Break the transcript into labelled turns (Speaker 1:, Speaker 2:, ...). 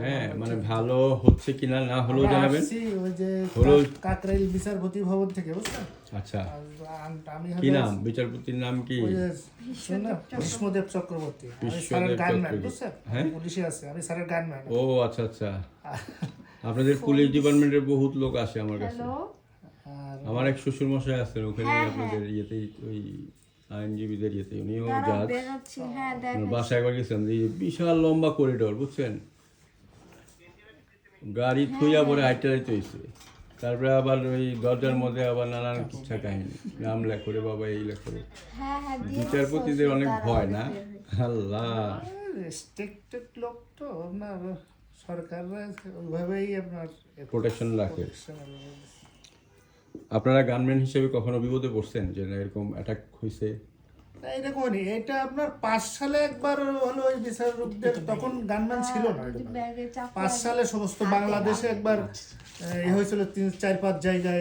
Speaker 1: হ্যাঁ মানে ভালো হচ্ছে কিনা না হলেও জানাবেন।
Speaker 2: ওই যে
Speaker 1: হলো
Speaker 2: কাকরাইল বিচারপতি ভবন থেকে বুঝছেন।
Speaker 1: আচ্ছা
Speaker 2: আমি
Speaker 1: কি নাম বিচারপতির নাম কি?
Speaker 2: ওই যে ভীষ্মদেব চক্রবর্তী। আমি স্যারের
Speaker 1: বিশ্বদেব
Speaker 2: গানম্যান
Speaker 1: চক্রবর্তী।
Speaker 2: বুঝছেন।
Speaker 1: হ্যাঁ
Speaker 2: পুলিশে আছে, আমি স্যারের গানম্যান।
Speaker 1: ও আচ্ছা আচ্ছা। আপনাদের পুলিশ ডিপার্টমেন্টের বহুত লোক আসে আমার কাছে।
Speaker 2: আর
Speaker 1: আমার এক শ্বশুর মশাই আছেন ওখানে আপনাদের ইয়েতেই ওই আইনজীবীদের ইয়েতে উনিও জাজ। ওনার বাসায় একবার গেছিলাম, এই বিশাল লম্বা করিডোর বুঝছেন, গাড়ি থুইয়া পরে হাইটারিতে হয়েছে। তারপরে আবার ওই দরজার মধ্যে আবার নানান কিচ্ছা কাহিনী, নাম লেখরে বাবা এই লেখরে। বিচারপতিদের অনেক ভয় না? আল্লাহ,
Speaker 2: রেস্ট্রিক্টেড লোক তো আপনার, সরকাররা ওইভাবেই আপনার
Speaker 1: প্রোটেকশন রাখে। আপনারা গানম্যান হিসেবে কখনো বিপদে পড়ছেন যে না এরকম অ্যাটাক হয়েছে?
Speaker 2: এরকমই, এটা আপনার 5 সালে একবার হলো ওই বিচারকদের, তখন গানম্যান ছিল না। 5 সালে সমস্ত বাংলাদেশে একবার হয়েছিল 3-4-5 জায়গায়।